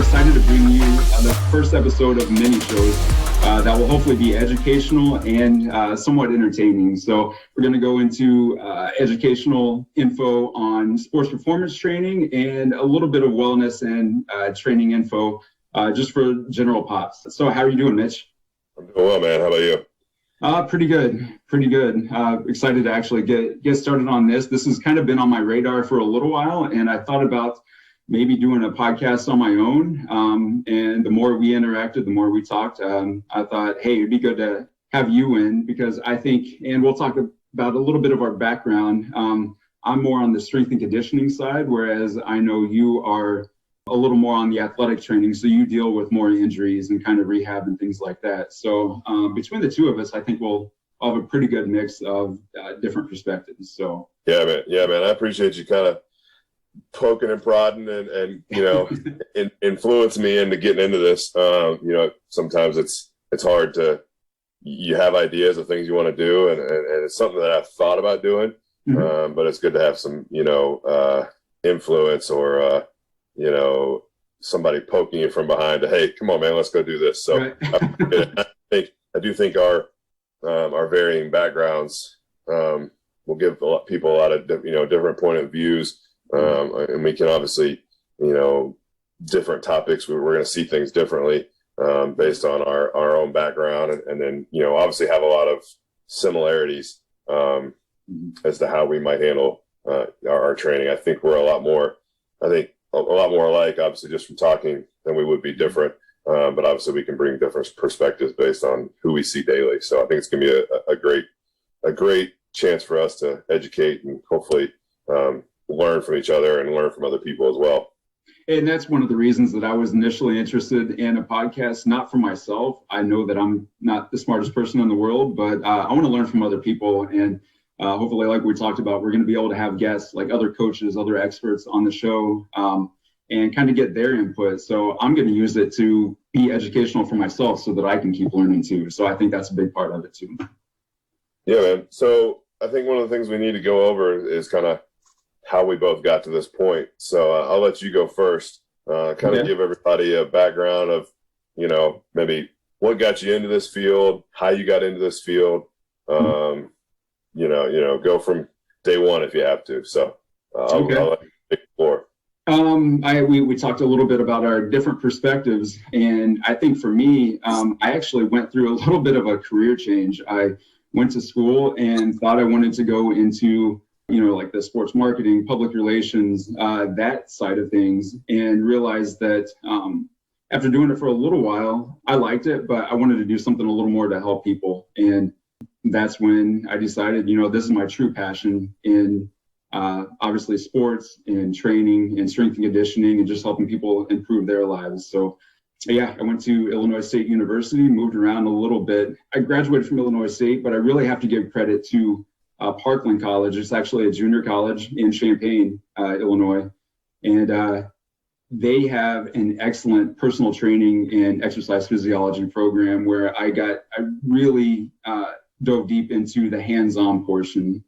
excited to bring you the first episode of mini shows that will hopefully be educational and somewhat entertaining. So we're going to go into educational info on sports performance training and a little bit of wellness and training info just for general pops. So how are you doing, Mitch? I'm doing well, man. How about you? Pretty good. Excited to actually get started on this. This has kind of been on my radar for a little while, and I thought about maybe doing a podcast on my own. And the more we interacted, the more we talked, I thought, hey, it'd be good to have you in, because I think, and we'll talk about a little bit of our background. I'm more on the strength and conditioning side, whereas I know you are a little more on the athletic training. So you deal with more injuries and kind of rehab and things like that. So between the two of us, I think we'll have a pretty good mix of different perspectives. So yeah, man. I appreciate you kind of poking and prodding and influence me into getting into this. Sometimes it's hard you have ideas of things you want to do, and it's something that I've thought about doing, but it's good to have some influence or somebody poking you from behind to, hey, come on, man, let's go do this. So right. I do think our varying backgrounds will give people a lot of different point of views. And we can obviously, different topics, we're going to see things differently based on our own background, and then, obviously have a lot of similarities as to how we might handle our training. I think we're a lot more alike, obviously, just from talking than we would be different. But obviously we can bring different perspectives based on who we see daily. So I think it's going to be a great chance for us to educate and hopefully learn from each other and learn from other people as well. And that's one of the reasons that I was initially interested in a podcast, not for myself. I know that I'm not the smartest person in the world, but I want to learn from other people. And hopefully, like we talked about, we're going to be able to have guests like other coaches, other experts on the show and kind of get their input. So I'm going to use it to be educational for myself so that I can keep learning too. So I think that's a big part of it too. Yeah, man. So I think one of the things we need to go over is kind of how we both got to this point. So I'll let you go first, give everybody a background of, maybe what got you into this field, how you got into this field, go from day one if you have to. So I'll let you take the floor. We talked a little bit about our different perspectives, and I think for me, I actually went through a little bit of a career change. I went to school and thought I wanted to go into like the sports marketing, public relations, that side of things, and realized that after doing it for a little while, I liked it, but I wanted to do something a little more to help people. And that's when I decided, this is my true passion in obviously sports and training and strength and conditioning and just helping people improve their lives. So yeah, I went to Illinois State University, moved around a little bit. I graduated from Illinois State, but I really have to give credit to Parkland College. It's actually a junior college in Champaign, Illinois. And they have an excellent personal training and exercise physiology program where I really dove deep into the hands-on portion.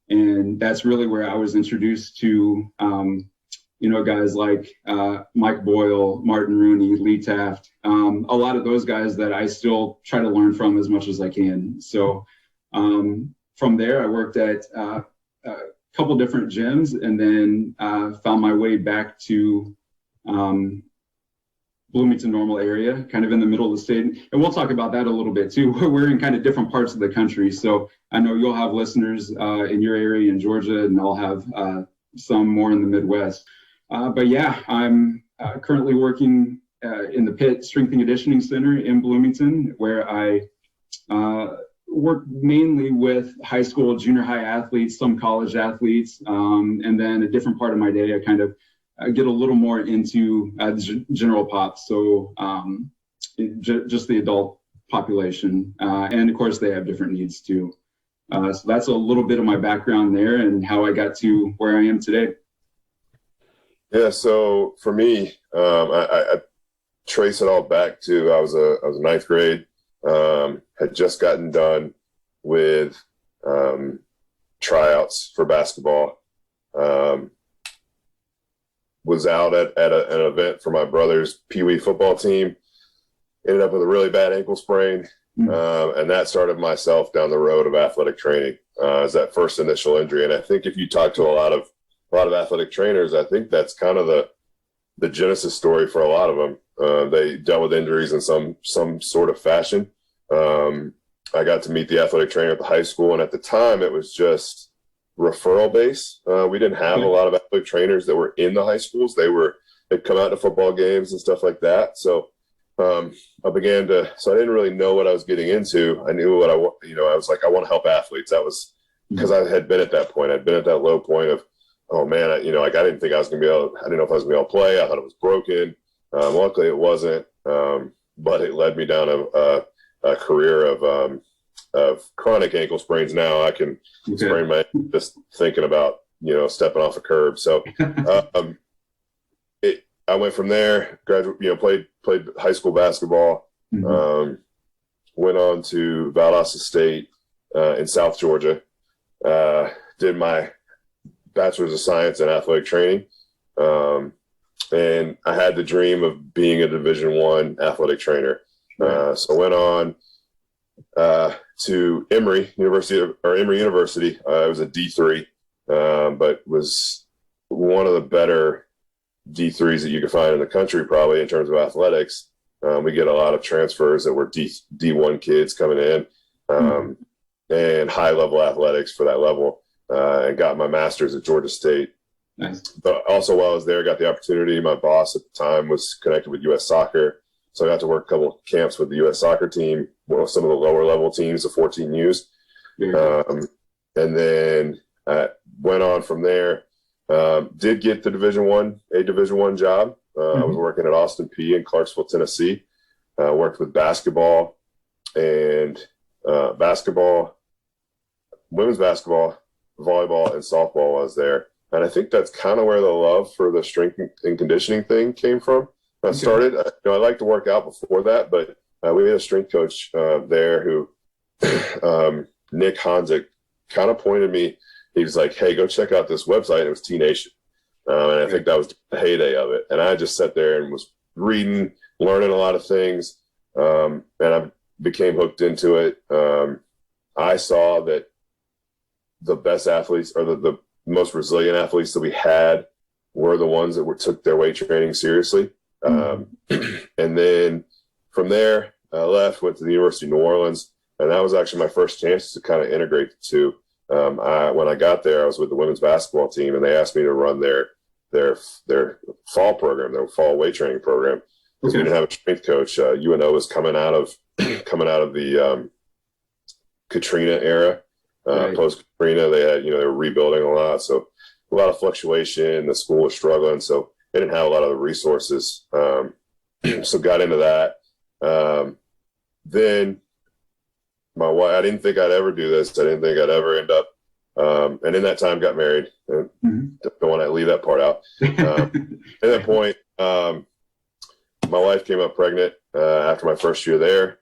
And that's really where I was introduced to, guys like Mike Boyle, Martin Rooney, Lee Taft, a lot of those guys that I still try to learn from as much as I can. So from there, I worked at a couple different gyms and then found my way back to Bloomington Normal area, kind of in the middle of the state. And we'll talk about that a little bit too. We're in kind of different parts of the country. So I know you'll have listeners in your area in Georgia, and I'll have some more in the Midwest. But yeah, I'm currently working in the Pitt Strength and Conditioning Center in Bloomington, where I work mainly with high school, junior high athletes, some college athletes, and then a different part of my day, I kind of get a little more into general pop, so just the adult population, and of course they have different needs too. So that's a little bit of my background there and how I got to where I am today. Yeah, so for me, I trace it all back to I was a ninth grade. Had just gotten done with tryouts for basketball. was out at an event for my brother's Pee Wee football team. Ended up with a really bad ankle sprain, and that started myself down the road of athletic training. As that first initial injury, and I think if you talk to a lot of athletic trainers, I think that's kind of the genesis story for a lot of them. They dealt with injuries in some sort of fashion. I got to meet the athletic trainer at the high school, and at the time it was just referral base. We didn't have a lot of athletic trainers that were in the high schools. They'd come out to football games and stuff like that. So I didn't really know what I was getting into. I knew I was like, I want to help athletes. That was because I had been at that point. I'd been at that low point of, oh man, I didn't think I was going to be able, I didn't know if I was going to be able to play. I thought it was broken. Luckily it wasn't. But it led me down a career of chronic ankle sprains. Now I can sprain my ankle just thinking about, stepping off a curb. So, I went from there, played high school basketball, went on to Valdosta State in South Georgia, did my bachelor's of science in athletic training, and I had the dream of being a Division I athletic trainer. So I went on to Emory University. I was a D3, but was one of the better D3s that you could find in the country, probably in terms of athletics. We get a lot of transfers that were D1 kids coming in, and high level athletics for that level, and got my master's at Georgia State. Nice. But also while I was there, got the opportunity. My boss at the time was connected with U.S. Soccer. So I got to work a couple of camps with the U.S. Soccer team, some of the lower level teams, the 14Us. And then I went on from there. Did get the Division I job. I was working at Austin P in Clarksville, Tennessee. Worked with basketball, women's basketball, volleyball, and softball while I was there. And I think that's kind of where the love for the strength and conditioning thing came from. I started, I like to work out before that, but we had a strength coach there who, Nick Hanzik, kind of pointed me. He was like, hey, go check out this website. It was T-Nation. And I think that was the heyday of it. And I just sat there and was reading, learning a lot of things. And I became hooked into it. I saw that the best athletes, or the most resilient athletes that we had, were the ones that took their weight training seriously. And then from there, I left, went to the University of New Orleans, and that was actually my first chance to kind of integrate the two. When I got there, I was with the women's basketball team, and they asked me to run their fall program, their fall weight training program, because we didn't have a strength coach. UNO was coming out of the Katrina era, post Katrina. They had, they were rebuilding a lot, so a lot of fluctuation. The school was struggling, so they didn't have a lot of the resources. So got into that. Then my wife, I didn't think I'd ever do this. I didn't think I'd ever end up. And in that time, got married. Don't want to leave that part out. At that point, my wife came up pregnant after my first year there.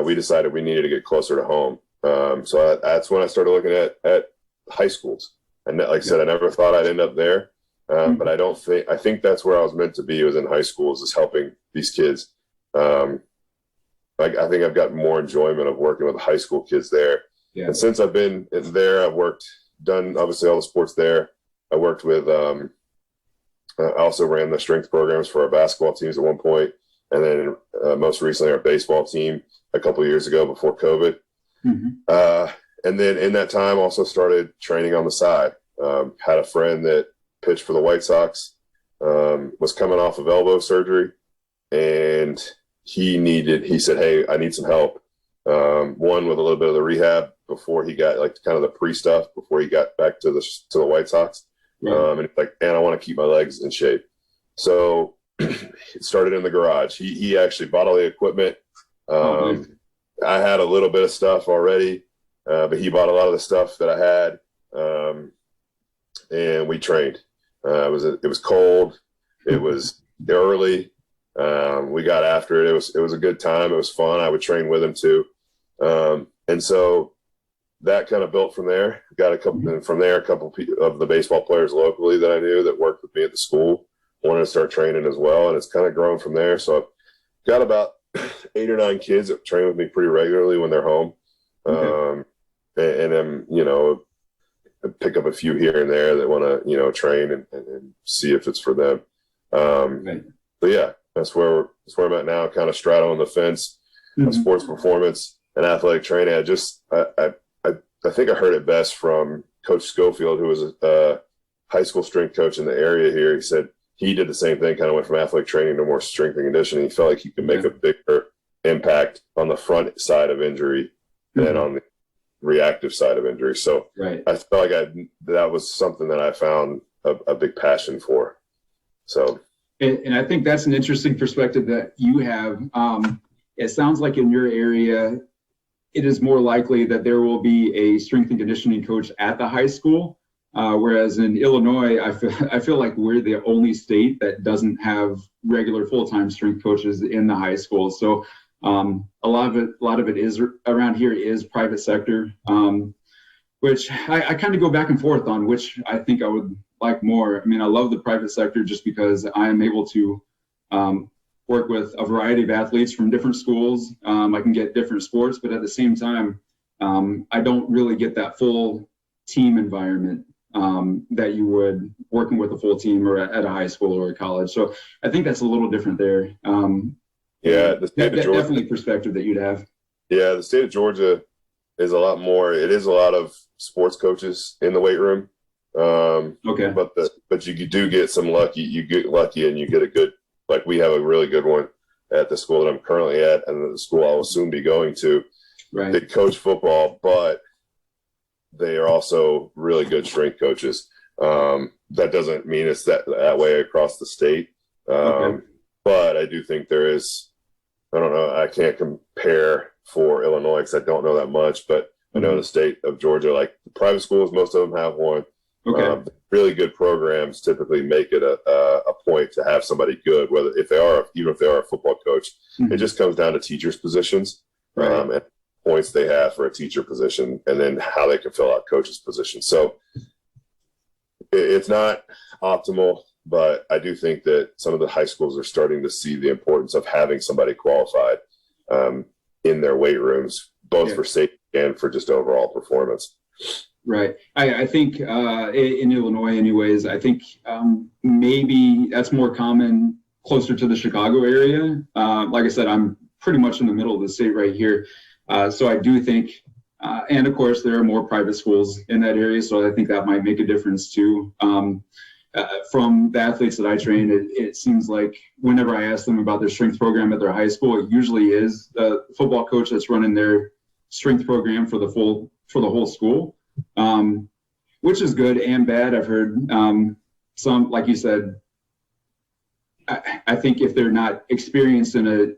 We decided we needed to get closer to home. So that's when I started looking at high schools. And like I said, I never thought I'd end up there. But I think that's where I was meant to be, was in high schools, is helping these kids. I think I've gotten more enjoyment of working with high school kids there. Yeah. And since I've been there, I've done obviously all the sports there. I worked with, I also ran the strength programs for our basketball teams at one point. And then most recently our baseball team a couple of years ago before COVID. And then in that time also started training on the side. Had a friend that pitched for the White Sox, was coming off of elbow surgery, and he said, hey, I need some help. One, with a little bit of the rehab before he got, like, kind of the pre-stuff before he got back to the White Sox. And I want to keep my legs in shape. So it started in the garage. He actually bought all the equipment. I had a little bit of stuff already, but he bought a lot of the stuff that I had. And we trained. It was cold. It was early. We got after it. It was a good time. It was fun. I would train with him too. And so that kind of built from there. Got a couple of the baseball players locally that I knew that worked with me at the school wanted to start training as well, and it's kind of grown from there. So I've got about 8 or 9 kids that train with me pretty regularly when they're home. Okay. And then, pick up a few here and there that want to, train and see if it's for them. Right. But yeah, that's where I'm at now, kind of straddling the fence of sports performance and athletic training. I think I heard it best from Coach Schofield, who was a high school strength coach in the area here. He said he did the same thing, kind of went from athletic training to more strength and conditioning. He felt like he could make a bigger impact on the front side of injury than on the reactive side of injury. So I felt like that was something that I found a big passion for. So, and I think that's an interesting perspective that you have. It sounds like in your area, it is more likely that there will be a strength and conditioning coach at the high school. Whereas in Illinois, I feel like we're the only state that doesn't have regular full-time strength coaches in the high school. So a lot of it is around here is private sector, which I kind of go back and forth on which I think I would like more. I mean, I love the private sector just because I am able to work with a variety of athletes from different schools. I can get different sports, but at the same time, I don't really get that full team environment that you would working with a full team or at a high school or a college. So I think that's a little different there. The state of Georgia, definitely a perspective that you'd have. Yeah, the state of Georgia is a lot more. It is a lot of sports coaches in the weight room. But you do get some lucky. You get lucky and you get a good. Like we have a really good one at the school that I'm currently at, and the school I will soon be going to. Right. They coach football, but they are also really good strength coaches. That doesn't mean it's that way across the state. But I do think there is. I don't know. I can't compare for Illinois because I don't know that much, but I know the state of Georgia, like the private schools, most of them have one. Really good programs typically make it a point to have somebody good, even if they are a football coach. It just comes down to teachers' positions and points they have for a teacher position, and then how they can fill out coaches' positions. So it's not optimal, but I do think that some of the high schools are starting to see the importance of having somebody qualified in their weight rooms, both for safety and for just overall performance. Right. I think in Illinois anyways, I think maybe that's more common closer to the Chicago area. Like I said, I'm pretty much in the middle of the state right here. So I do think, and of course there are more private schools in that area. So I think that might make a difference too. From the athletes that I train, it seems like whenever I ask them about their strength program at their high school, it usually is the football coach that's running their strength program for the whole school. Which is good and bad. I've heard some, like you said, I think if they're not experienced in a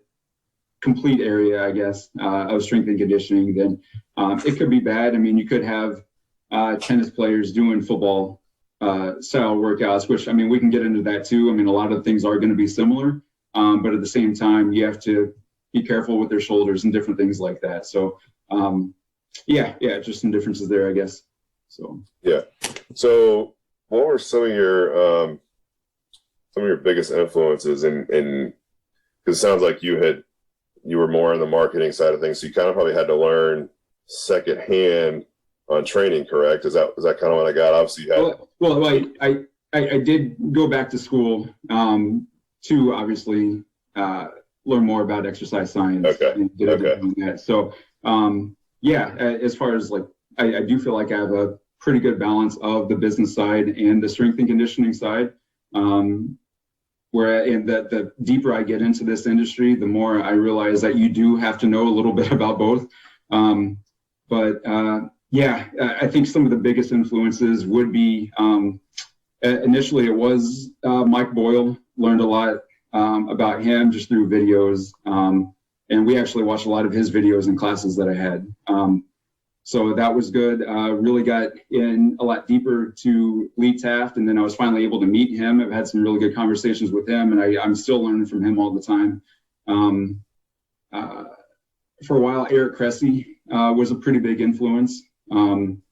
complete area, I guess, of strength and conditioning, then it could be bad. I mean, you could have tennis players doing football style workouts, which, I mean, we can get into that too. I mean, a lot of things are going to be similar, but at the same time, you have to be careful with their shoulders and different things like that. So, just some differences there, I guess. So what were some of your biggest influences in because it sounds like you were more on the marketing side of things, so you kind of probably had to learn secondhand on training, correct? Is that kind of what I got? Obviously you had I did go back to school to obviously learn more about exercise science and get everything like that. So as far as like, I do feel like I have a pretty good balance of the business side and the strength and conditioning side. Where the deeper I get into this industry, the more I realize that you do have to know a little bit about both. I think some of the biggest influences would be, initially it was Mike Boyle. Learned a lot about him just through videos. And we actually watched a lot of his videos in classes that I had. So that was good. Really got in a lot deeper to Lee Taft, and then I was finally able to meet him. I've had some really good conversations with him, and I'm still learning from him all the time. For a while, Eric Cressy was a pretty big influence, and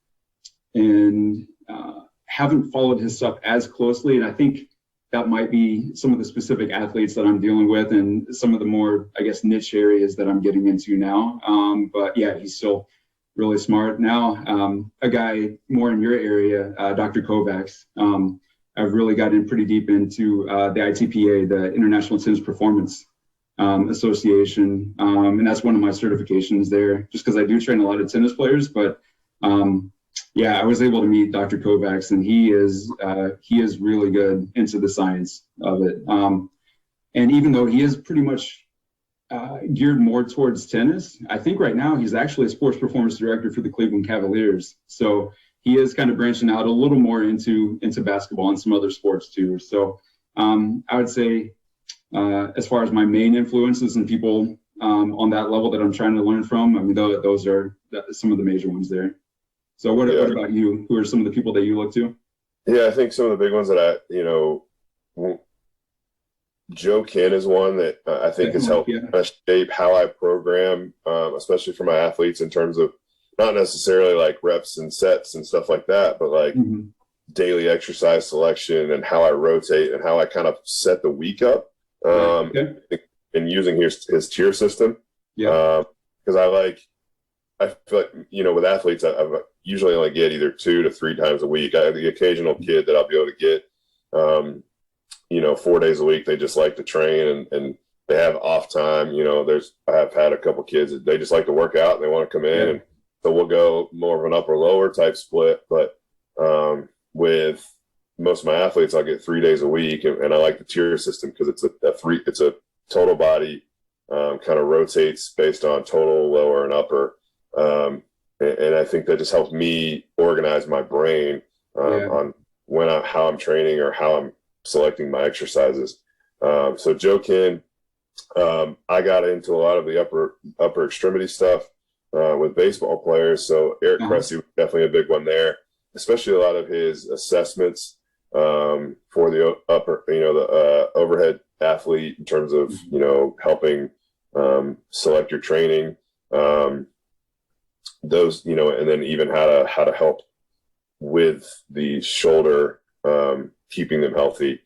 haven't followed his stuff as closely. And I think that might be some of the specific athletes that I'm dealing with and some of the more, I guess, niche areas that I'm getting into now. But yeah, he's still really smart. Now, a guy more in your area, Dr. Kovacs, I've really gotten pretty deep into the ITPA, the International Tennis Performance Association. And that's one of my certifications there, just because I do train a lot of tennis players. But yeah, I was able to meet Dr. Kovacs, and he is really good into the science of it. And even though he is pretty much geared more towards tennis, I think right now he's actually a sports performance director for the Cleveland Cavaliers. So he is kind of branching out a little more into basketball and some other sports too. So I would say as far as my main influences and people on that level that I'm trying to learn from, I mean, those are some of the major ones there. So what about you? Who are some of the people that you look to? Yeah, I think some of the big ones that Joe Ken is one that I think has helped shape how I program, especially for my athletes in terms of not necessarily like reps and sets and stuff like that, but like daily exercise selection and how I rotate and how I kind of set the week up. And using his tier system. Yeah. Because I feel like, with athletes, I usually only get either 2 to 3 times a week. I have the occasional kid that I'll be able to get, 4 days a week. They just like to train and they have off time. I have had a couple kids that they just like to work out and they want to come in. And so we'll go more of an upper lower type split. But with most of my athletes, I'll get 3 days a week. And I like the tier system because it's a total body, kind of rotates based on total, lower, and upper. And I think that just helps me organize my brain on how I'm training or how I'm selecting my exercises. So Joe Ken, I got into a lot of the upper extremity stuff with baseball players. So Eric Cressy was definitely a big one there, especially a lot of his assessments for the upper, the overhead athlete in terms of, helping select your training. Those, and then even how to help with the shoulder, keeping them healthy,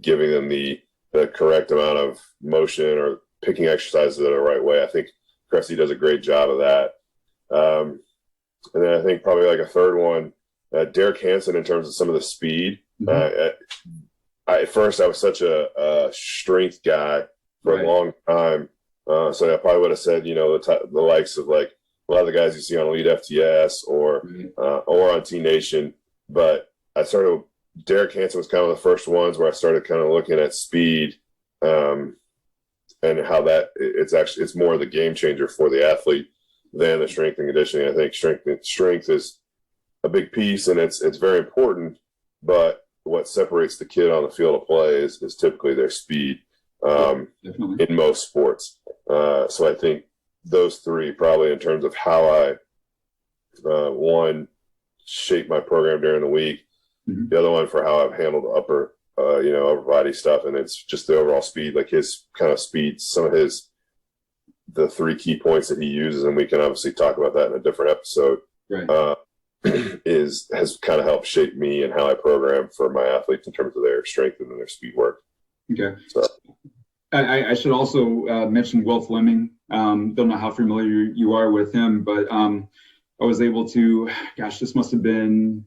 giving them the correct amount of motion or picking exercises the right way. I think Cressy does a great job of that. And then I think probably like a third one, Derek Hansen in terms of some of the speed. At first I was such a strength guy for a long time. So I probably would have said, the likes of like a lot of the guys you see on Elite FTS or on T Nation. But Derek Hansen was kind of the first ones where I started kind of looking at speed and how that it's more of the game changer for the athlete than the strength and conditioning. I think strength is a big piece and it's very important, but what separates the kid on the field of play is typically their speed in most sports. So I think those three probably in terms of how I one shape my program during the week, the other one for how I've handled upper body stuff, and it's just the overall speed, like his kind of speed, some of the 3 key points that he uses, and we can obviously talk about that in a different episode. Has kind of helped shape me and how I program for my athletes in terms of their strength and their speed work. Okay. So I should also mention Will Fleming. Don't know how familiar you are with him, but I was able to, this must have been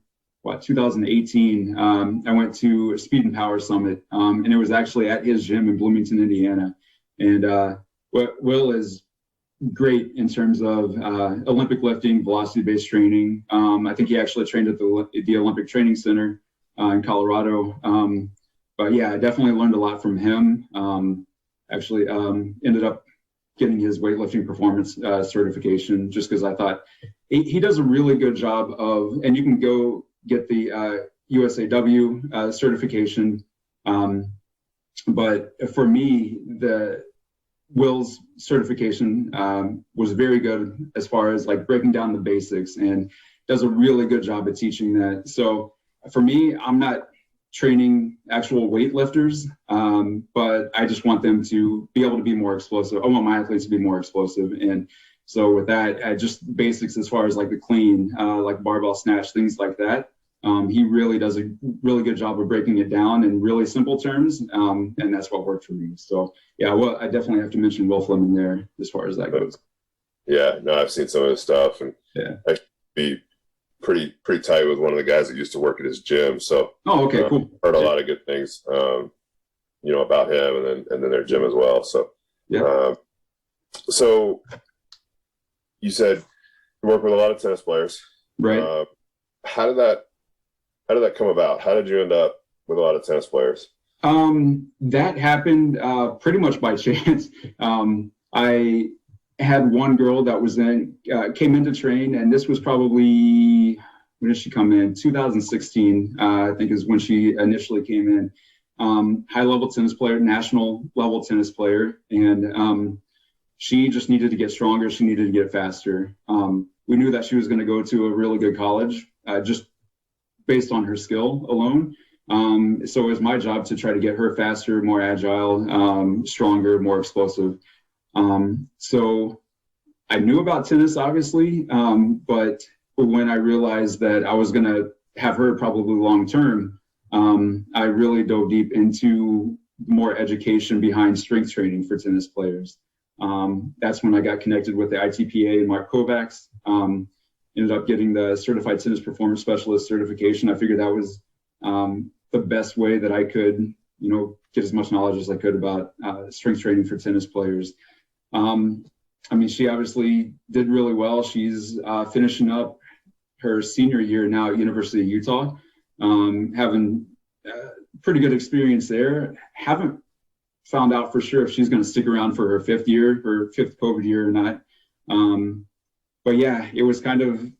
2018. I went to a Speed and Power Summit, and it was actually at his gym in Bloomington, Indiana. And Will is great in terms of Olympic lifting, velocity-based training. I think he actually trained at the Olympic Training Center in Colorado. But yeah, I definitely learned a lot from him. Actually ended up getting his weightlifting performance certification just because I thought he does a really good job of, and you can go get the USAW certification. But for me, Will's certification was very good as far as like breaking down the basics and does a really good job at teaching that. So for me, I'm not training actual weightlifters, but I just want them to be able to be more explosive. I want my athletes to be more explosive. And so with that, just basics as far as like the clean, like barbell snatch, things like that. He really does a really good job of breaking it down in really simple terms, and that's what worked for me. So yeah, well, I definitely have to mention Will Fleming there as far as that goes. Yeah, no, I've seen some of his stuff, and Yeah, I should be pretty tight with one of the guys that used to work at his gym. So oh, okay, cool. Heard a lot of good things, about him and then their gym as well. So yeah. So you said you work with a lot of tennis players, Right. How did that come about? How did you end up with a lot of tennis players? That happened pretty much by chance. I had one girl that was came in to train, and this was probably, when did she come in? 2016, I think is when she initially came in. High level tennis player, national level tennis player, and she just needed to get stronger. She needed to get faster. We knew that she was going to go to a really good college, just based on her skill alone. So it was my job to try to get her faster, more agile, stronger, more explosive. So I knew about tennis, obviously, but when I realized that I was going to have her probably long term, I really dove deep into more education behind strength training for tennis players. That's when I got connected with the ITPA and Mark Kovacs. Ended up getting the Certified Tennis Performance Specialist certification. I figured that was the best way that I could, get as much knowledge as I could about strength training for tennis players. She obviously did really well. She's finishing up her senior year now at University of Utah, having pretty good experience there. Haven't found out for sure if she's going to stick around for her fifth COVID year or not. But yeah, it was kind of,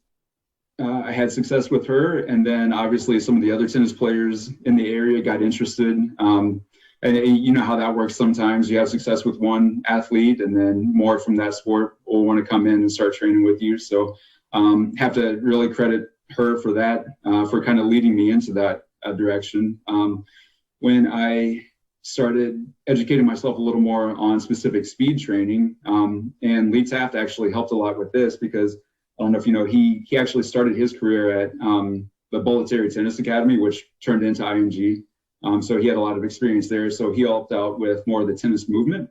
I had success with her, and then obviously some of the other tennis players in the area got interested. And you know how that works sometimes. You have success with one athlete, and then more from that sport will want to come in and start training with you. So have to really credit her for that, for kind of leading me into that direction. When I started educating myself a little more on specific speed training, and Lee Taft actually helped a lot with this, because I don't know if you know, he actually started his career at the Bolletary Tennis Academy, which turned into IMG. So he had a lot of experience there. So he helped out with more of the tennis movement.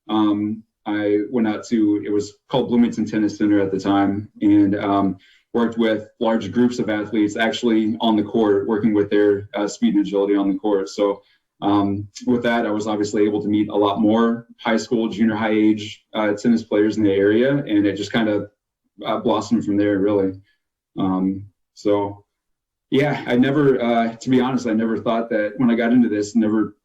I went out to, it was called Bloomington Tennis Center at the time, and worked with large groups of athletes actually on the court, working with their speed and agility on the court. So with that, I was obviously able to meet a lot more high school, junior high age tennis players in the area, and it just kind of blossomed from there, really. So yeah, I never, to be honest, I never thought that when I got into this, never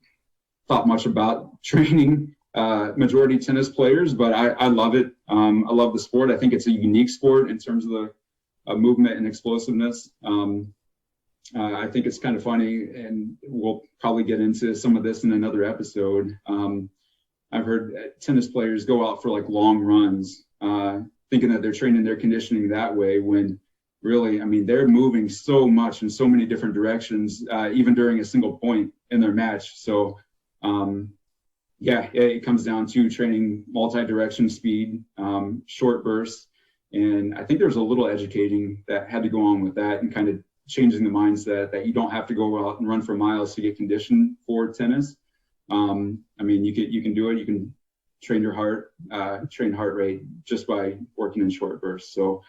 thought much about training majority tennis players, but I love it. I love the sport. I think it's a unique sport in terms of the movement and explosiveness. I think it's kind of funny, and we'll probably get into some of this in another episode. I've heard tennis players go out for like long runs, thinking that they're training their conditioning that way, when really, they're moving so much in so many different directions, even during a single point in their match. So yeah, it comes down to training multi-direction speed, short bursts. And I think there's a little educating that had to go on with that, and kind of changing the mindset that you don't have to go out and run for miles to get conditioned for tennis. You can do it. You can train your train heart rate just by working in short bursts. So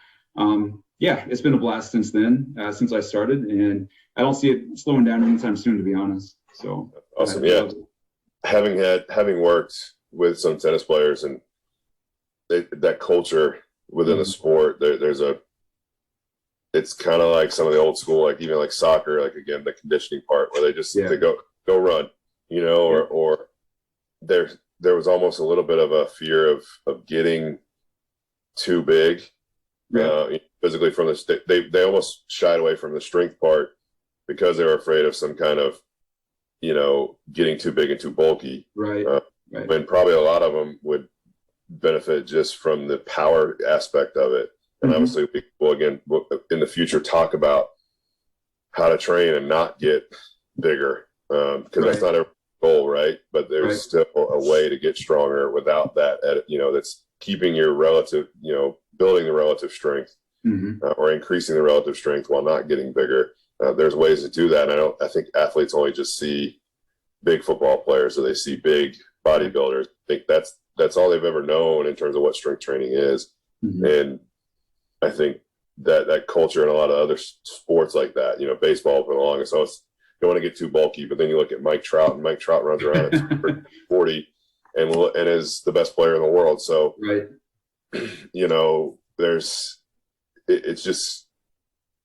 yeah, it's been a blast since then, since I started, and I don't see it slowing down anytime soon, to be honest. So awesome. Yeah. Having worked with some tennis players, and that culture within the sport, it's kind of like some of the old school, like even like soccer, like again, the conditioning part where they just, they go run, or there was almost a little bit of a fear of getting too big, physically from they almost shied away from the strength part because they were afraid of some kind of, getting too big and too bulky. Right. And probably a lot of them would benefit just from the power aspect of it. And obviously, we will again in the future talk about how to train and not get bigger, because that's not our goal, right? But there's still a way to get stronger without that. That's keeping your relative, building the relative strength, or increasing the relative strength while not getting bigger. there's ways to do that. And I think athletes only just see big football players, or they see big bodybuilders. I think that's all they've ever known in terms of what strength training is. Mm-hmm. And I think that culture in a lot of other sports like that, baseball for the longest. So you don't want to get too bulky, but then you look at Mike Trout, and Mike Trout runs around at 40 and is the best player in the world. So, right.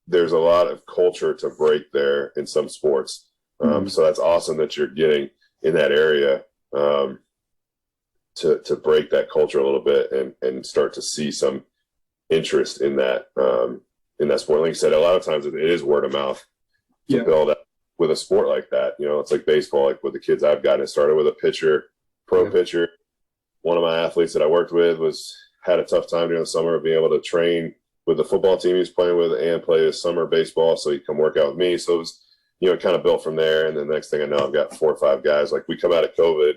There's a lot of culture to break there in some sports. So that's awesome that you're getting in that area to break that culture a little bit and start to see some interest in that sport. Like you said, a lot of times it is word of mouth to build up with a sport like that. It's like baseball, like with the kids I've gotten. It started with a pro pitcher. One of my athletes that I worked with had a tough time during the summer of being able to train with the football team he was playing with and play his summer baseball. So he'd come work out with me. So it was, it kind of built from there. And then the next thing I know, I've got 4 or 5 guys. Like, we come out of COVID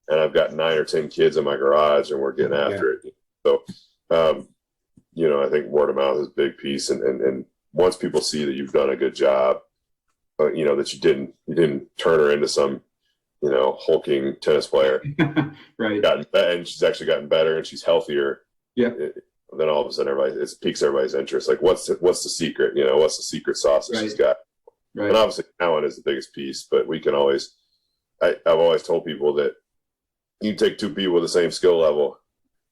and I've got 9 or 10 kids in my garage, and we're getting after it. So, I think word of mouth is a big piece. And once people see that you've done a good job, that you didn't turn her into some, hulking tennis player. Right. And she's actually gotten better, and she's healthier. Yeah. Then all of a sudden it piques everybody's interest. Like, what's the secret? What's the secret sauce that she's got? Right. And obviously talent is the biggest piece, but we can always, I've always told people that you take 2 people with the same skill level,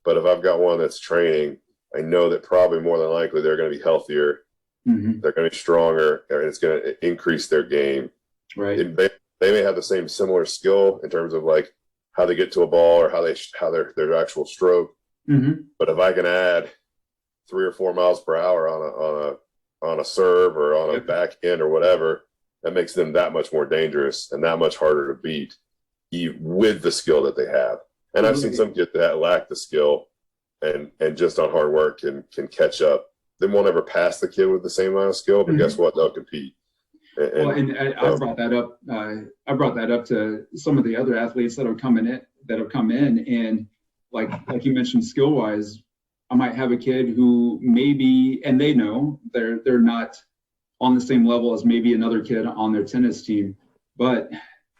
but if I've got one that's training, I know that probably more than likely they're going to be healthier. Mm-hmm. They're going to be stronger, and it's going to increase their game. Right. They may have the similar skill in terms of like how they get to a ball or how their actual stroke. Mm-hmm. But if I can add 3 or 4 miles per hour on a serve or on a back end or whatever, that makes them that much more dangerous and that much harder to beat with the skill that they have. And I've seen some kids that lack the skill and just on hard work can catch up. They won't ever pass the kid with the same amount of skill, but guess what? They'll compete. I brought that up. I brought that up to some of the other athletes that have come in, and like you mentioned, skill wise, I might have a kid who maybe, and they know they're not on the same level as maybe another kid on their tennis team, but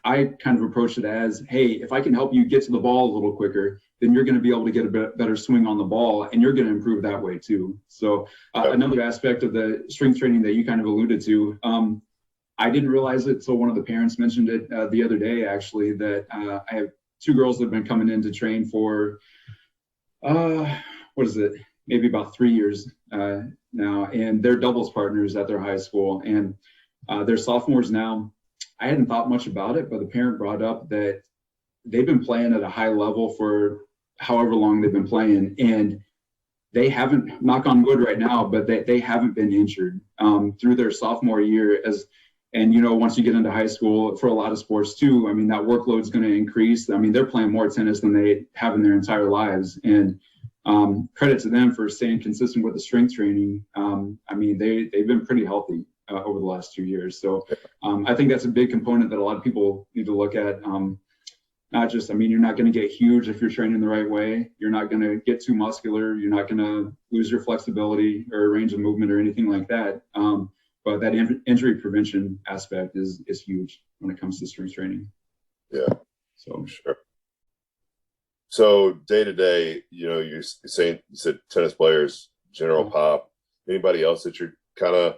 I kind of approach it as, hey, if I can help you get to the ball a little quicker, then you're going to be able to get a better swing on the ball, and you're going to improve that way too. So another aspect of the strength training that you kind of alluded to, I didn't realize it till one of the parents mentioned it the other day, actually, that I have 2 girls that have been coming in to train for, maybe about 3 years now, and they're doubles partners at their high school, and they're sophomores now. I hadn't thought much about it, but the parent brought up that they've been playing at a high level for however long they've been playing, and they haven't, knock on wood right now, but they haven't been injured through their sophomore year. And once you get into high school, for a lot of sports too, I mean, that workload is going to increase. I mean, they're playing more tennis than they have in their entire lives, and credit to them for staying consistent with the strength training. I mean, they've been pretty healthy over the last 2 years. So I think that's a big component that a lot of people need to look at. Not just, I mean, you're not going to get huge if you're training the right way. You're not going to get too muscular. You're not going to lose your flexibility or range of movement or anything like that. But that injury prevention aspect is huge when it comes to strength training. Yeah. So sure. So day to day, you said tennis players, general pop. Anybody else that you're kind of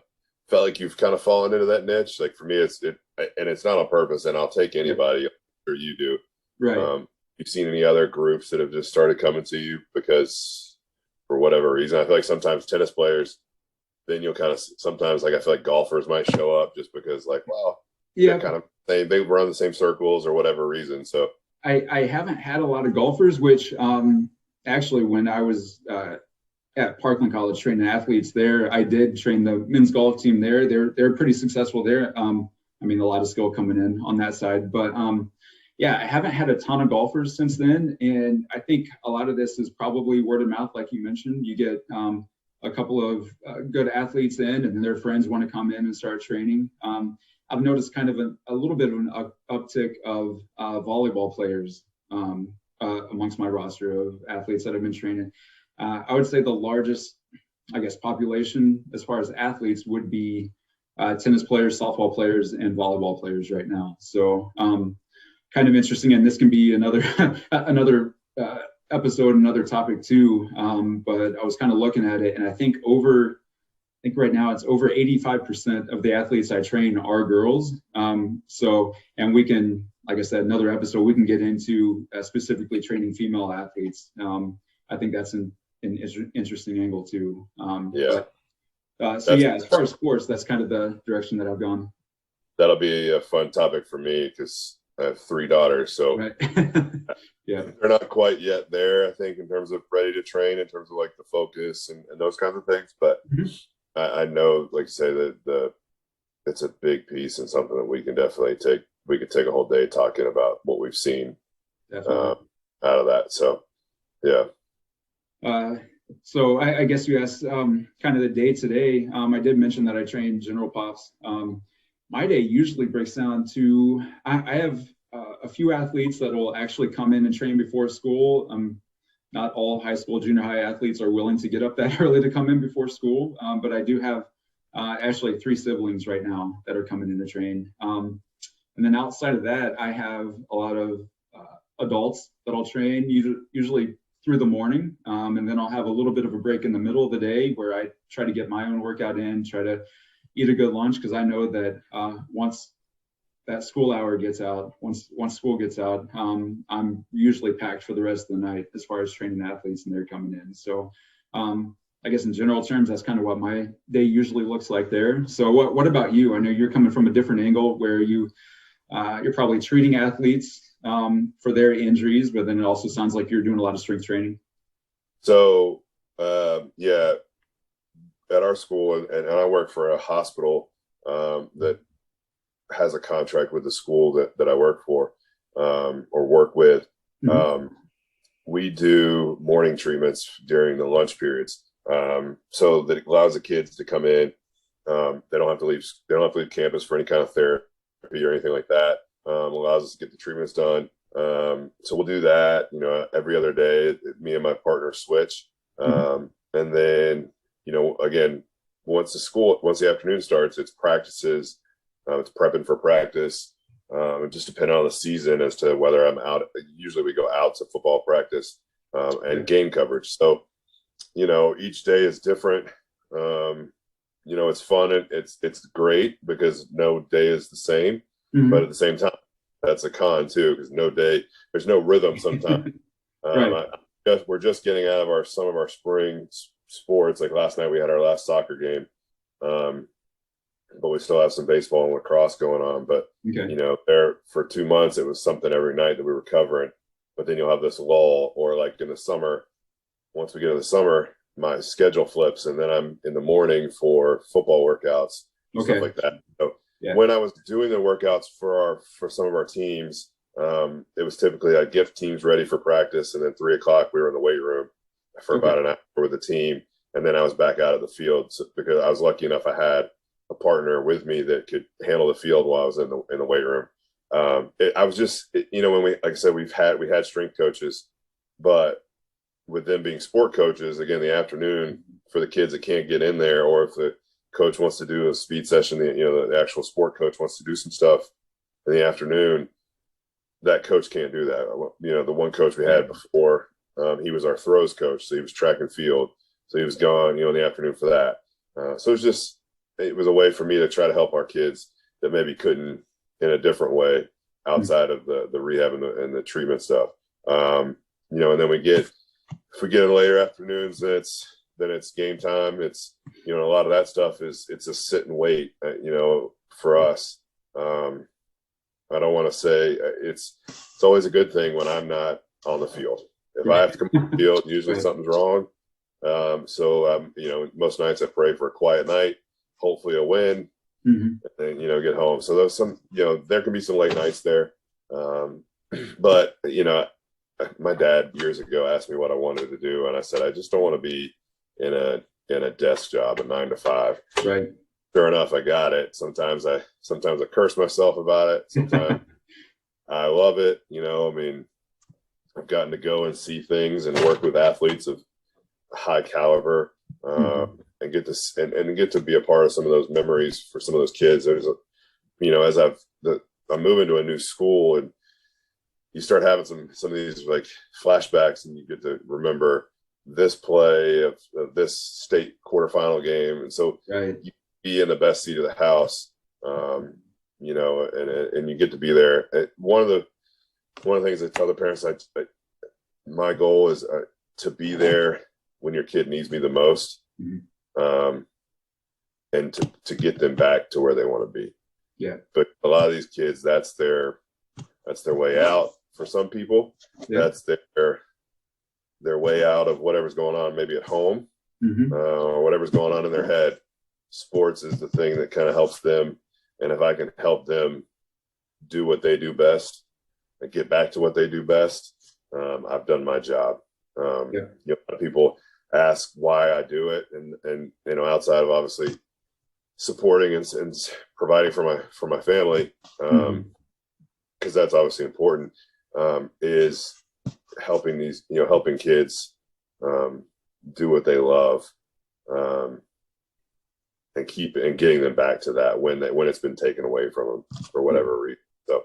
felt like you've kind of fallen into that niche? Like for me, and it's not on purpose. And I'll take anybody, or you do. Right. You've seen any other groups that have just started coming to you because for whatever reason? I feel like sometimes tennis players, then you'll kind of sometimes like I feel like golfers might show up just because like, wow, yeah, kind of they run the same circles or whatever reason. So I haven't had a lot of golfers, which actually when I was at Parkland College training athletes there, I did train the men's golf team there. They're pretty successful there. I mean, a lot of skill coming in on that side, but yeah, I haven't had a ton of golfers since then. And I think a lot of this is probably word of mouth, like you mentioned. You get a couple of good athletes in, and then their friends want to come in and start training. I've noticed kind of a little bit of an uptick of volleyball players amongst my roster of athletes that I've been training. I would say the largest, I guess, population as far as athletes would be tennis players, softball players, and volleyball players right now. So kind of interesting, and this can be another another episode, another topic too. But I was kind of looking at it, and I think right now it's over 85% of the athletes I train are girls. So, and we can, like I said, another episode, we can get into specifically training female athletes. I think that's an interesting angle too. Yeah. So yeah, as far as sports, that's kind of the direction that I've gone. That'll be a fun topic for me because I have 3 daughters. So right. Yeah, they're not quite yet there, I think, in terms of ready to train, in terms of like the focus and those kinds of things. But I know, like you say, that it's a big piece and something that we can definitely take a whole day talking about what we've seen out of that. So, yeah. So I guess you asked kind of the day today. I did mention that I train general pops. My day usually breaks down to, I have a few athletes that will actually come in and train before school. Not all high school, junior high athletes are willing to get up that early to come in before school. But I do have actually 3 siblings right now that are coming in to train. And then outside of that, I have a lot of adults that I'll train, usually through the morning. And then I'll have a little bit of a break in the middle of the day where I try to get my own workout in, try to eat a good lunch, because I know that once that school hour gets out, once school gets out, I'm usually packed for the rest of the night as far as training athletes and they're coming in. So I guess in general terms, that's kind of what my day usually looks like there. So what about you? I know you're coming from a different angle where you're probably treating athletes for their injuries, but then it also sounds like you're doing a lot of strength training. So yeah, at our school, and I work for a hospital that has a contract with the school that I work for or work with. We do morning treatments during the lunch periods, so that it allows the kids to come in. They don't have to leave campus for any kind of therapy or anything like that. Allows us to get the treatments done. So we'll do that, every other day. Me and my partner switch. And then, again, once the afternoon starts, it's practices, it's prepping for practice. It just depends on the season as to whether I'm out. Usually we go out to football practice and game coverage. So, each day is different. It's fun and it's great because no day is the same. But at the same time, that's a con too, because there's no rhythm sometimes. We're just getting out of some of our spring sports. Like last night, we had our last soccer game, but we still have some baseball and lacrosse going on. But there for 2 months, it was something every night that we were covering. But then you'll have this lull, or like in the summer. Once we get to the summer, my schedule flips, and then I'm in the morning for football workouts, stuff like that. So when I was doing the workouts for some of our teams, it was typically I'd get teams ready for practice, and then 3 o'clock we were in the weight room for about an hour with the team, and then I was back out of the field because I was lucky enough I had a partner with me that could handle the field while I was in the weight room. I was just when we, like I said, we had strength coaches, but with them being sport coaches, again, the afternoon for the kids that can't get in there, or if the coach wants to do a speed session, the actual sport coach wants to do some stuff in the afternoon, that coach can't do that. The one coach we had before, he was our throws coach, so he was track and field, so he was gone, in the afternoon for that. So it was a way for me to try to help our kids that maybe couldn't in a different way outside of the rehab and the treatment stuff. And then if we get in later afternoons, then it's game time. It's, a lot of that stuff it's a sit and wait, for us. I don't want to say it's always a good thing when I'm not on the field. If I have to come on the field, usually something's wrong. So most nights I pray for a quiet night, hopefully a win, and then, get home. So there's there can be some late nights there. But, my dad years ago asked me what I wanted to do, and I said, I just don't want to be in a desk job, a 9 to 5. Right. Sure enough, I got it. Sometimes I curse myself about it. Sometimes I love it. I've gotten to go and see things and work with athletes of high caliber. and get to be a part of some of those memories for some of those kids. There's as I'm moving to a new school, and you start having some of these like flashbacks, and you get to remember this play of this state quarterfinal game, and so you be in the best seat of the house, and you get to be there. One of the things I tell the parents, my goal is to be there when your kid needs me the most, and to get them back to where they want to be. Yeah. But a lot of these kids, that's their way out. For some people, that's their way out of whatever's going on, maybe at home, or whatever's going on in their head. Sports is the thing that kind of helps them. And if I can help them do what they do best and get back to what they do best, I've done my job. A lot of people ask why I do it, and outside of obviously supporting and providing for my family, because that's obviously important, is helping kids do what they love, and getting them back to that when it's been taken away from them for whatever reason. So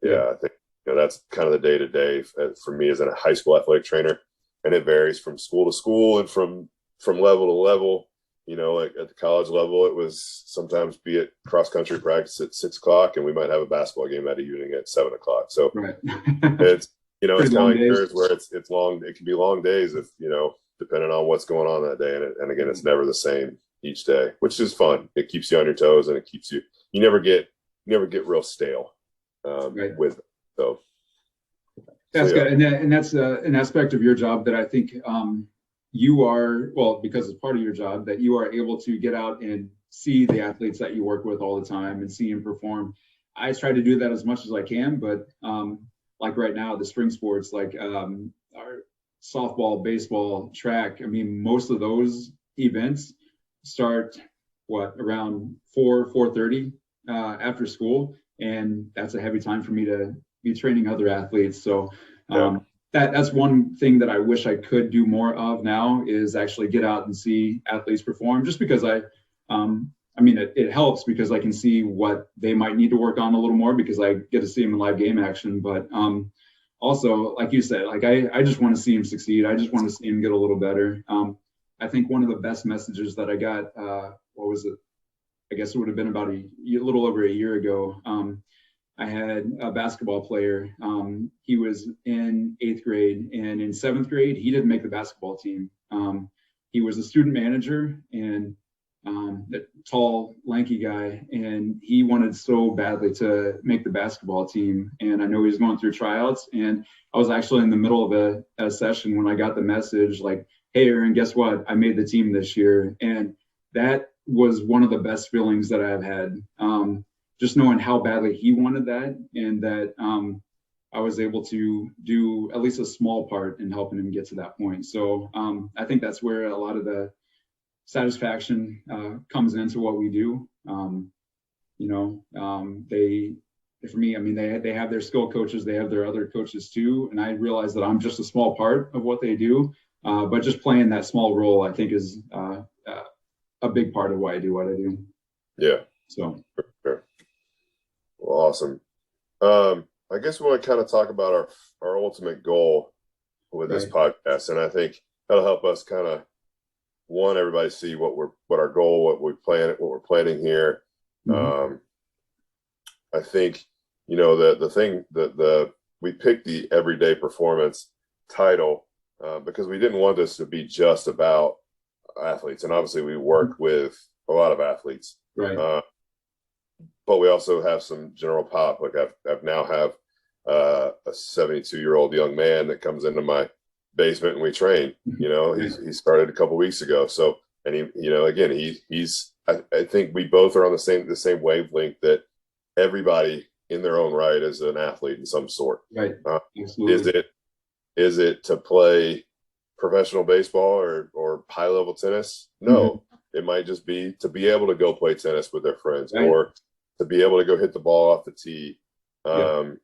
I think that's kind of the day to day for me as a high school athletic trainer, and it varies from school to school and from level to level. Like at the college level, it was sometimes be at cross country practice at 6 o'clock, and we might have a basketball game that evening at 7 o'clock. So it's it's kind of like yours, where it's long. It can be long days if depending on what's going on that day. And again, it's never the same each day, which is fun. It keeps you on your toes, and it keeps you never get real stale with it. So that's good, and that's an aspect of your job that I think you are, well, because it's part of your job, that you are able to get out and see the athletes that you work with all the time and see them perform. I try to do that as much as I can, but like right now, the spring sports, like our softball, baseball, track, I mean, most of those events start around 4:30 after school, and that's a heavy time for me to be training other athletes. So that's one thing that I wish I could do more of now, is actually get out and see athletes perform, just because it helps because I can see what they might need to work on a little more, because I get to see them in live game action. But also, like you said, like I just want to see him succeed. I just want to see him get a little better. I think one of the best messages that I got, what was it? I guess it would have been about a little over a year ago. I had a basketball player. He was in 8th grade, and in 7th grade, he didn't make the basketball team. He was a student manager, and that tall, lanky guy, and he wanted so badly to make the basketball team. And I know he was going through tryouts, and I was actually in the middle of a session when I got the message, like, "Hey, Aaron, guess what? I made the team this year." And that was one of the best feelings that I've had. Just knowing how badly he wanted that, and that I was able to do at least a small part in helping him get to that point. So I think that's where a lot of the satisfaction comes into what we do. For me, I mean, they have their skill coaches, they have their other coaches too, and I realize that I'm just a small part of what they do. But just playing that small role, I think, is a big part of why I do what I do. Yeah. So. Sure. Well, awesome. I guess we want to kind of talk about our ultimate goal with this podcast, and I think that'll help us kind of everybody see what our goal, what we're planning here. I think the thing that we picked the everyday performance title because we didn't want this to be just about athletes, and obviously we work with a lot of athletes, right? But we also have some general pop. Like I've now have a 72-year-old young man that comes into my basement and we train. He started a couple weeks ago. So, and I think we both are on the same wavelength, that everybody in their own right is an athlete in some sort. Right. Is it to play professional baseball or high level tennis? No, it might just be to be able to go play tennis with their friends, or to be able to go hit the ball off the tee, at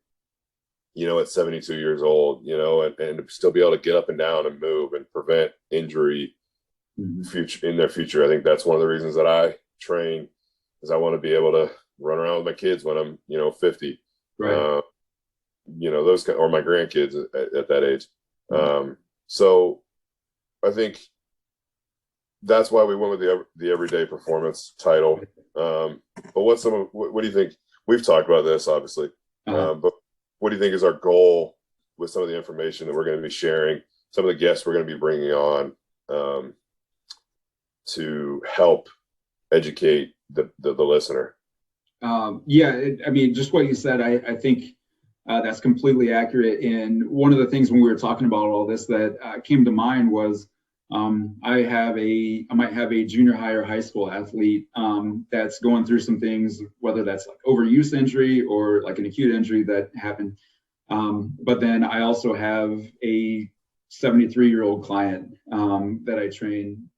72 years old, and to still be able to get up and down and move and prevent injury, future in their future. I think that's one of the reasons that I train, is I want to be able to run around with my kids when I'm 50, Right. those or my grandkids at that age. So I think that's why we went with the everyday performance title. But what do you think? We've talked about this obviously, but what do you think is our goal with some of the information that we're going to be sharing, some of the guests we're going to be bringing on, to help educate the listener? I mean, just what you said, I think that's completely accurate. And one of the things when we were talking about all this that came to mind was I might have a junior high or high school athlete that's going through some things, whether that's like overuse injury or like an acute injury that happened. But then I also have a 73-year-old client that I train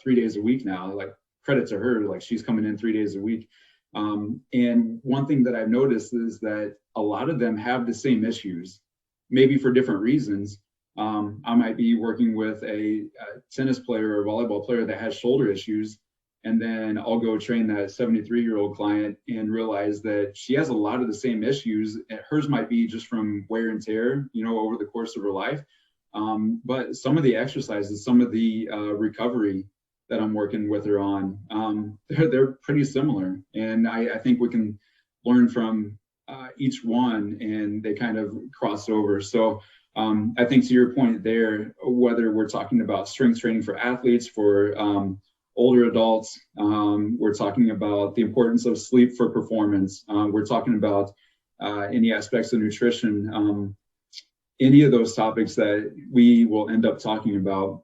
3 days a week now. Like, credit to her, like she's coming in 3 days a week. And one thing that I've noticed is that a lot of them have the same issues, maybe for different reasons. I might be working with a tennis player or volleyball player that has shoulder issues, and then I'll go train that 73-year-old client and realize that she has a lot of the same issues. Hers might be just from wear and tear, over the course of her life. But some of the exercises, some of the recovery that I'm working with her on, they're pretty similar. And I think we can learn from each one, and they kind of cross over. So I think to your point there, whether we're talking about strength training for athletes, for older adults, we're talking about the importance of sleep for performance, we're talking about any aspects of nutrition, any of those topics that we will end up talking about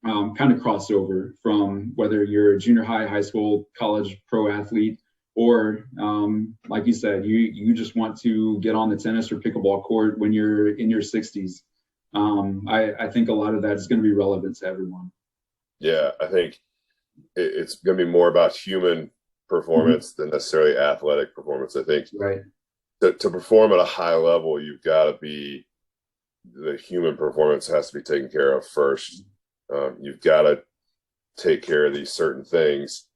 kind of cross over, from whether you're a junior high, high school, college, pro athlete, or like you said, you just want to get on the tennis or pickleball court when you're in your 60s. I think a lot of that is going to be relevant to everyone. Yeah, I think it's going to be more about human performance than necessarily athletic performance. I think to perform at a high level, you've got to be, the human performance has to be taken care of first. You've got to take care of these certain things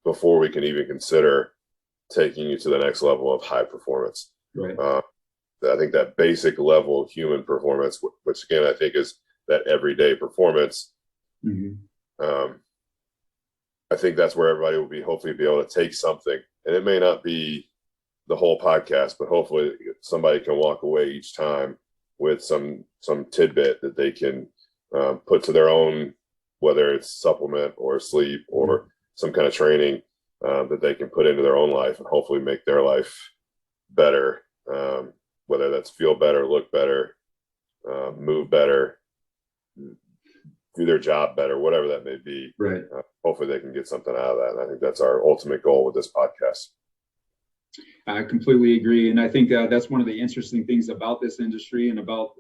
before we can even consider taking you to the next level of high performance. I think that basic level of human performance, which again, I think is that everyday performance. I think that's where everybody will be hopefully be able to take something, and it may not be the whole podcast, but hopefully somebody can walk away each time with some tidbit that they can put to their own, whether it's supplement or sleep or some kind of training that they can put into their own life and hopefully make their life better, whether that's feel better, look better, move better, do their job better, whatever that may be. Hopefully they can get something out of that. And I think that's our ultimate goal with this podcast. I completely agree. And I think that's one of the interesting things about this industry and about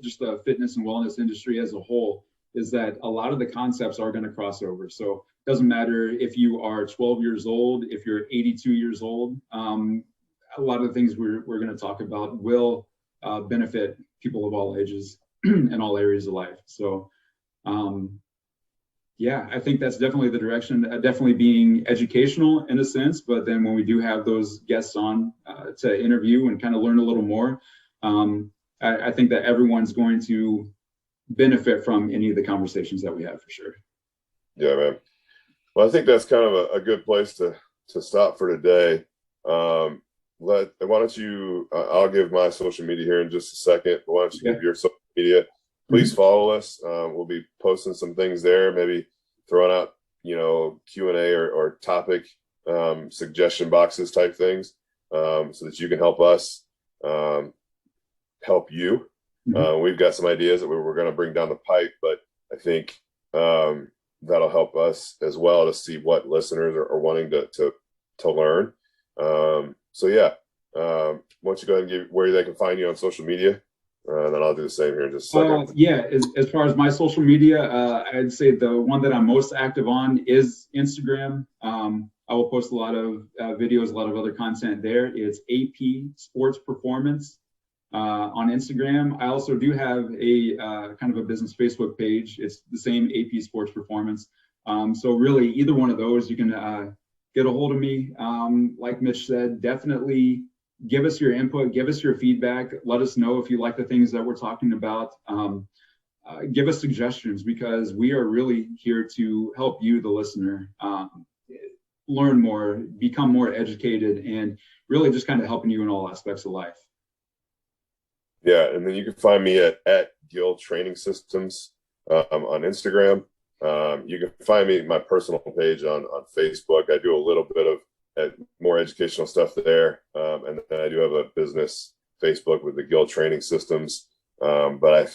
just the fitness and wellness industry as a whole, is that a lot of the concepts are going to cross over. So it doesn't matter if you are 12 years old, if you're 82 years old, a lot of the things we're going to talk about will benefit people of all ages and all areas of life. So yeah, I think that's definitely the direction, definitely being educational in a sense. But then when we do have those guests on to interview and kind of learn a little more, I think that everyone's going to benefit from any of the conversations that we have, for sure. Yeah, man. Well, I think that's kind of a good place to stop for today. Why don't you, I'll give my social media here in just a second, but why don't you give your social media? Please follow us. We'll be posting some things there, maybe throwing out, Q&A or topic suggestion boxes type things, so that you can help us help you. We've got some ideas that we're going to bring down the pipe, but I think that'll help us as well to see what listeners are wanting to learn. So yeah, why don't you go ahead and give where they can find you on social media? And then I'll do the same here in just a second. Yeah, as far as my social media, I'd say the one that I'm most active on is Instagram. I will post a lot of videos, a lot of other content there. It's AP Sports Performance. on Instagram. I also do have a kind of a business Facebook page. It's the same, AP Sports Performance. So really, either one of those, you can get a hold of me. Like Mitch said, definitely give us your input, give us your feedback. Let us know if you like the things that we're talking about. Give us suggestions, because we are really here to help you, the listener, learn more, become more educated, and really just kind of helping you in all aspects of life. Yeah, and then you can find me at GIll Training Systems on Instagram. You can find me my personal page on Facebook. I do a little bit of more educational stuff there, and then I do have a business Facebook with the GIll Training Systems. But I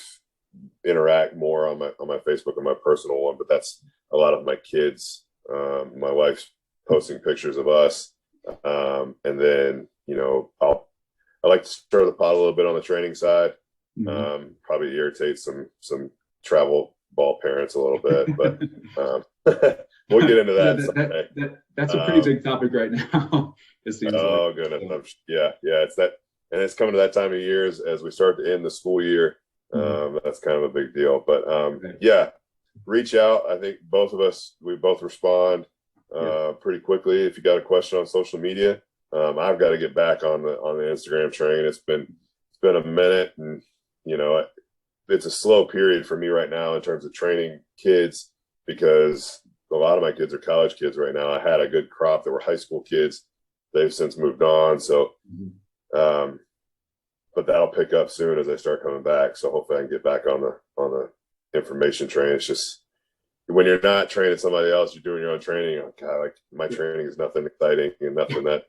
interact more on my Facebook and my personal one. But that's a lot of my kids. My wife's posting pictures of us, and then I like to stir the pot a little bit on the training side. Probably irritates some travel ball parents a little bit, but we'll get into that. That's a pretty big topic right now. It seems oh like. goodness, yeah, it's that, and it's coming to that time of year as we start to end the school year. That's kind of a big deal, but yeah, reach out. I think both of us, we both respond pretty quickly. If you got a question on social media, I've got to get back on the Instagram train. It's been a minute, and it's a slow period for me right now in terms of training kids, because a lot of my kids are college kids right now. I had a good crop that were high school kids. They've since moved on. So, but that'll pick up soon as I start coming back. So hopefully I can get back on the information train. It's just when you're not training somebody else, you're doing your own training. Oh God, like my training is nothing exciting and nothing that,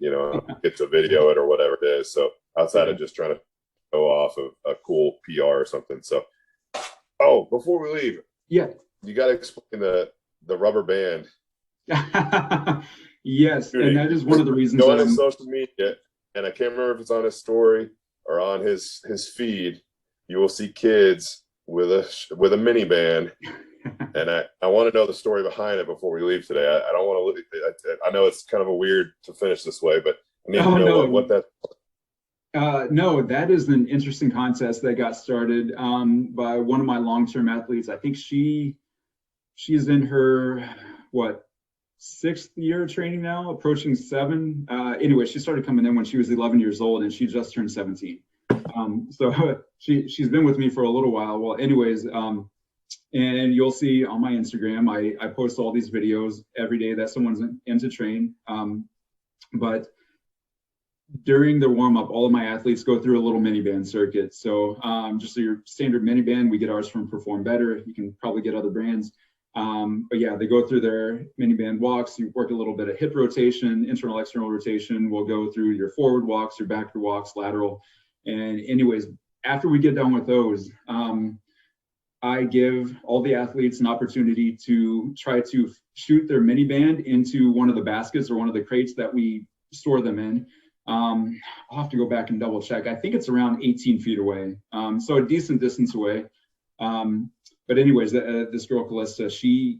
get to video it or whatever it is. So outside of just trying to go off of a cool PR or something. So, before we leave, you got to explain the rubber band. Yes, and that is one of the reasons. Go on his social media, and I can't remember if it's on his story or on his feed. You will see kids with a mini band, and I want to know the story behind it before we leave today. I don't want to. I know it's kind of a weird to finish this way, but I need to know what that. No, that is an interesting contest that got started by one of my long-term athletes. I think she's in her, 6th year of training now, approaching 7. Anyway, she started coming in when she was 11 years old, and she just turned 17. So she's been with me for a little while. Well, anyways, and you'll see on my Instagram, I post all these videos every day that someone's in to train. But during the warm-up, all of my athletes go through a little mini band circuit. So just your standard mini band, we get ours from Perform Better. You can probably get other brands. But yeah, they go through their mini band walks. You work a little bit of hip rotation, internal, external rotation. We'll go through your forward walks, your backward walks, lateral. And anyways, after we get done with those, I give all the athletes an opportunity to try to shoot their mini band into one of the baskets or one of the crates that we store them in. I'll have to go back and double check. I think it's around 18 feet away. So a decent distance away. But anyways, this girl, Callista, she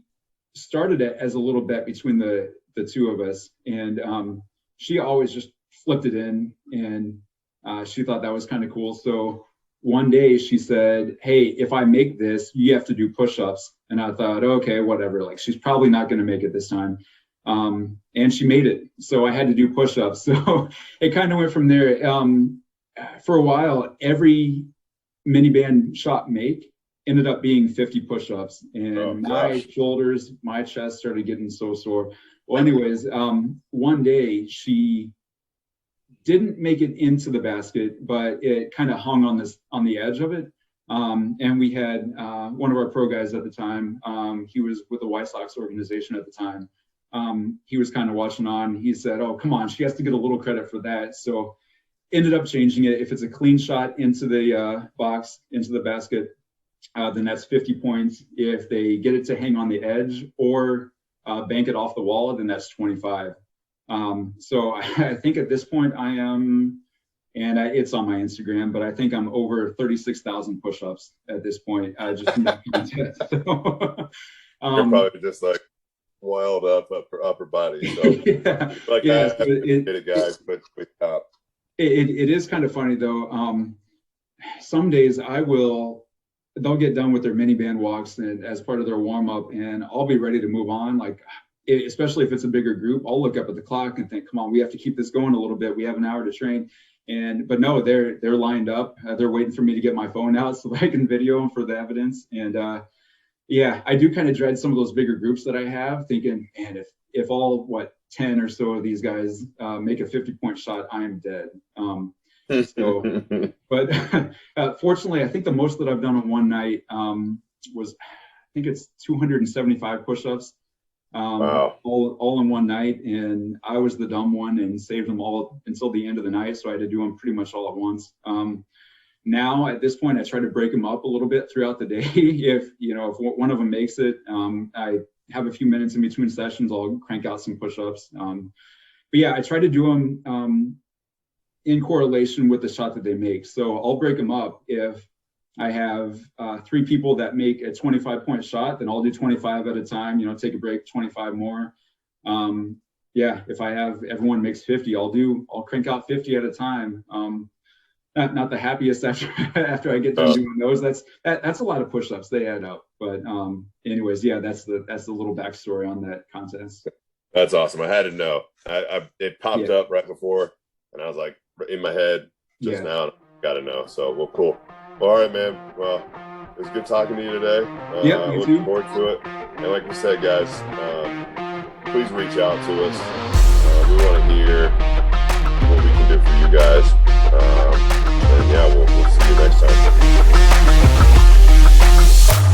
started it as a little bet between the two of us. And she always just flipped it in, and she thought that was kind of cool. So one day she said, "Hey, if I make this, you have to do push-ups." And I thought, okay, whatever. Like, she's probably not going to make it this time. And she made it. So I had to do push-ups. So it kind of went from there. For a while, every mini band shot make ended up being 50 push-ups. And my shoulders, my chest started getting so sore. Well, anyways, one day she didn't make it into the basket, but it kind of hung on the edge of it. And we had one of our pro guys at the time. He was with the White Sox organization at the time. He was kind of watching on. He said, "Oh, come on, she has to get a little credit for that." So ended up changing it. If it's a clean shot into the box, into the basket, then that's 50 points. If they get it to hang on the edge or bank it off the wall, then that's 25. So I think at this point I am, and it's on my Instagram, but I think I'm over 36,000 push-ups at this point. Just in that contest. So, you're probably just like wild up upper body. So yeah, like yeah. I get it, guys, but we stop. It is kind of funny though. some days they'll get done with their mini band walks and as part of their warm up, and I'll be ready to move on. Like, especially if it's a bigger group, I'll look up at the clock and think, come on, we have to keep this going a little bit. We have an hour to train. But no, they're lined up. They're waiting for me to get my phone out so I can video them for the evidence. And yeah, I do kind of dread some of those bigger groups that I have, thinking, man, if all 10 or so of these guys make a 50-point shot, I am dead. So, but fortunately, I think the most that I've done on one night was, I think it's 275 push-ups, Wow. all in one night. And I was the dumb one and saved them all until the end of the night. So I had to do them pretty much all at once. Now at this point, I try to break them up a little bit throughout the day. If one of them makes it, I have a few minutes in between sessions, I'll crank out some push-ups. But yeah, I try to do them in correlation with the shot that they make. So I'll break them up. If I have 3 people that make a 25-point shot, then I'll do 25 at a time, take a break, 25 more. Yeah, if I have everyone makes 50, I'll crank out 50 at a time. Not the happiest after I get done doing those. That's a lot of push-ups. They add up. But anyways, yeah, that's the little backstory on that contest. That's awesome. I had to know. It popped up right before, and I was like, in my head just now, got to know. So, well, cool. Well, all right, man. Well, it was good talking to you today. Yeah, you looking too. forward to it. And like we said, guys, please reach out to us. We want to hear what we can do for you guys. And yeah, we'll see you next time.